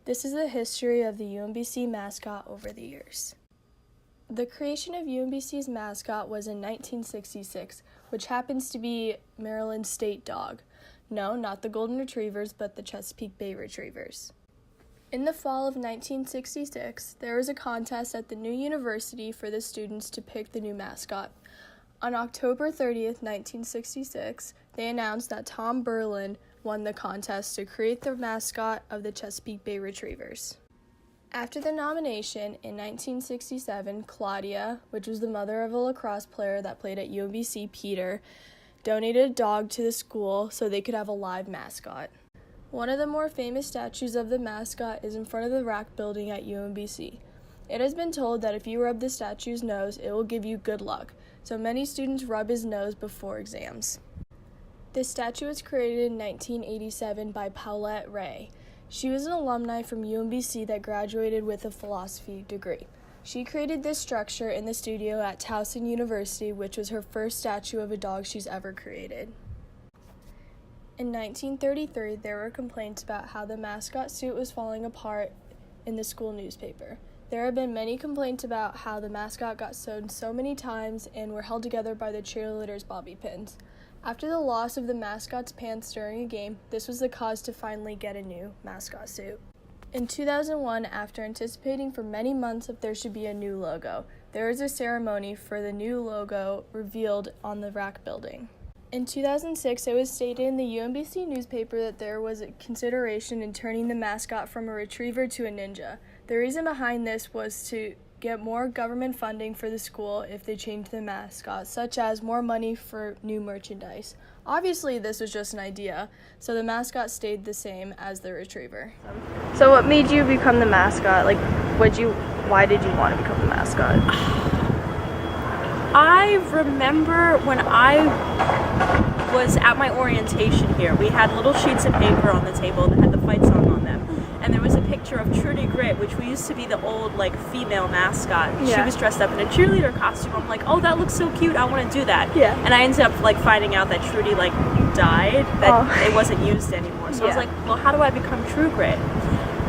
This is the history of the UMBC mascot over the years. The creation of UMBC's mascot was in 1966, which happens to be Maryland's state dog. No, not the Golden Retrievers, but the Chesapeake Bay Retrievers. In the fall of 1966, there was a contest at the new university for the students to pick the new mascot. On October 30th, 1966, they announced that Tom Berlin won the contest to create the mascot of the Chesapeake Bay Retrievers. After the nomination, in 1967, Claudia, which was the mother of a lacrosse player that played at UMBC, Peter, donated a dog to the school so they could have a live mascot. One of the more famous statues of the mascot is in front of the RAC building at UMBC. It has been told that if you rub the statue's nose, it will give you good luck, so many students rub his nose before exams. This statue was created in 1987 by Paulette Ray. She was an alumni from UMBC that graduated with a philosophy degree. She created this structure in the studio at Towson University, which was her first statue of a dog she's ever created. In 1933, there were complaints about how the mascot suit was falling apart in the school newspaper. There have been many complaints about how the mascot got sewn so many times and were held together by the cheerleaders' bobby pins. After the loss of the mascot's pants during a game, this was the cause to finally get a new mascot suit. In 2001, after anticipating for many months that there should be a new logo, there was a ceremony for the new logo revealed on the RAC building. In 2006, it was stated in the UMBC newspaper that there was a consideration in turning the mascot from a retriever to a ninja. The reason behind this was to get more government funding for the school if they changed the mascot, such as more money for new merchandise. Obviously, this was just an idea, so the mascot stayed the same as the retriever. So what made you become the mascot? Why did you want to become the mascot? I remember when I was at my orientation here, we had little sheets of paper on the table that had the fight song on them. And there was a picture of Trudy Grit, which we used to be the old, female mascot. Yeah. She was dressed up in a cheerleader costume. I'm like, oh, that looks so cute. I want to do that. Yeah. And I ended up, finding out that Trudy, died, that it wasn't used anymore. So I was like, well, how do I become True Grit?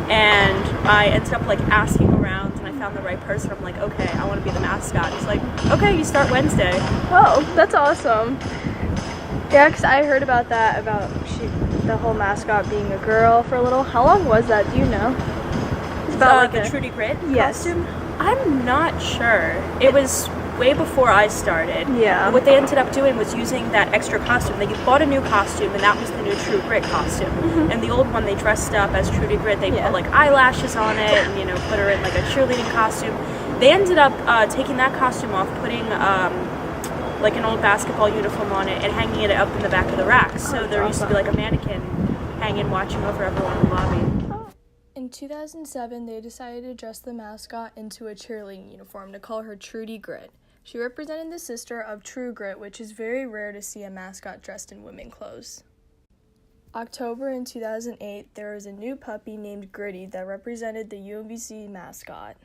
And I ended up, asking around, and I found the right person. I'm like, okay, I want to be the mascot. He's like, okay, you start Wednesday. Oh, that's awesome. Yeah, because I heard about that, the whole mascot being a girl for a little. How long was that? Do you know? It's about the Trudy Grit costume? I'm not sure. It was way before I started. Yeah. What they ended up doing was using that extra costume. They bought a new costume, and that was the new True Grit costume. Mm-hmm. And the old one, they dressed up as Trudy Grit. They put eyelashes on it, and put her in a cheerleading costume. They ended up taking that costume off, putting an old basketball uniform on it and hanging it up in the back of the rack. So there used to be a mannequin hanging, watching over everyone in the lobby. In 2007, they decided to dress the mascot into a cheerleading uniform to call her Trudy Grit. She represented the sister of True Grit, which is very rare to see a mascot dressed in women clothes. October in 2008, there was a new puppy named Gritty that represented the UMBC mascot.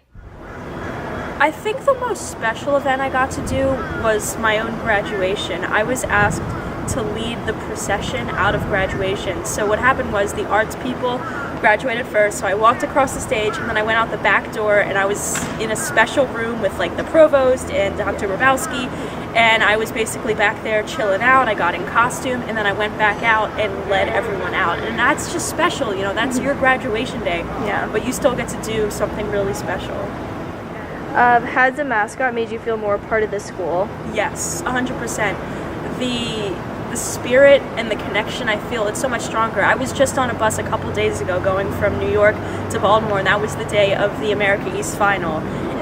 I think the most special event I got to do was my own graduation. I was asked to lead the procession out of graduation. So what happened was the arts people graduated first, so I walked across the stage, and then I went out the back door, and I was in a special room with the provost and Dr. Rabowski, and I was basically back there chilling out. I got in costume, and then I went back out and led everyone out, and that's just special, that's your graduation day. Yeah. But you still get to do something really special. Has the mascot made you feel more part of the school? Yes, 100%. The spirit and the connection, I feel it's so much stronger. I was just on a bus a couple days ago going from New York to Baltimore, and that was the day of the America East final.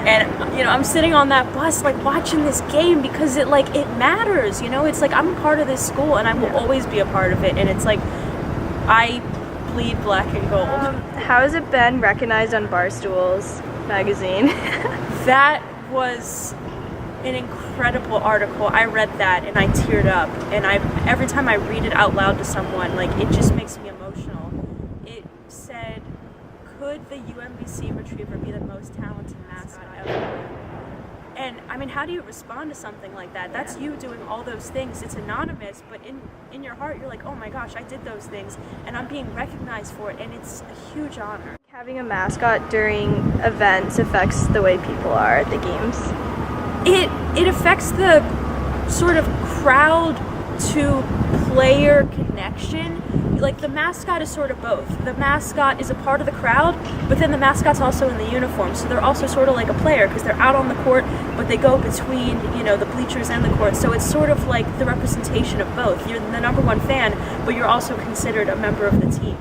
And I'm sitting on that bus watching this game because it matters, it's I'm a part of this school, and I will always be a part of it, and it's I bleed black and gold. How has it been recognized on Barstool's magazine? That was an incredible article. I read that and I teared up, and every time I read it out loud to someone, it just makes me emotional. It said, could the UMBC Retriever be the most talented mascot ever? And I mean, how do you respond to something like that? That's you doing all those things. It's anonymous, but in your heart, you're like, oh my gosh, I did those things, and I'm being recognized for it, and it's a huge honor. Having a mascot during events affects the way people are at the games. It affects the sort of crowd to player connection. Like, the mascot is sort of both. The mascot is a part of the crowd, but then the mascot's also in the uniform, so they're also sort of like a player because they're out on the court, but they go between, the bleachers and the court. So it's sort of like the representation of both. You're the number one fan, but you're also considered a member of the team.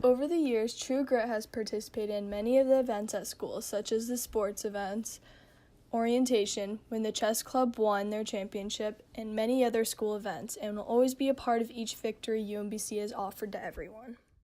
Over the years, True Grit has participated in many of the events at school, such as the sports events, orientation, when the chess club won their championship, and many other school events, and will always be a part of each victory UMBC has offered to everyone.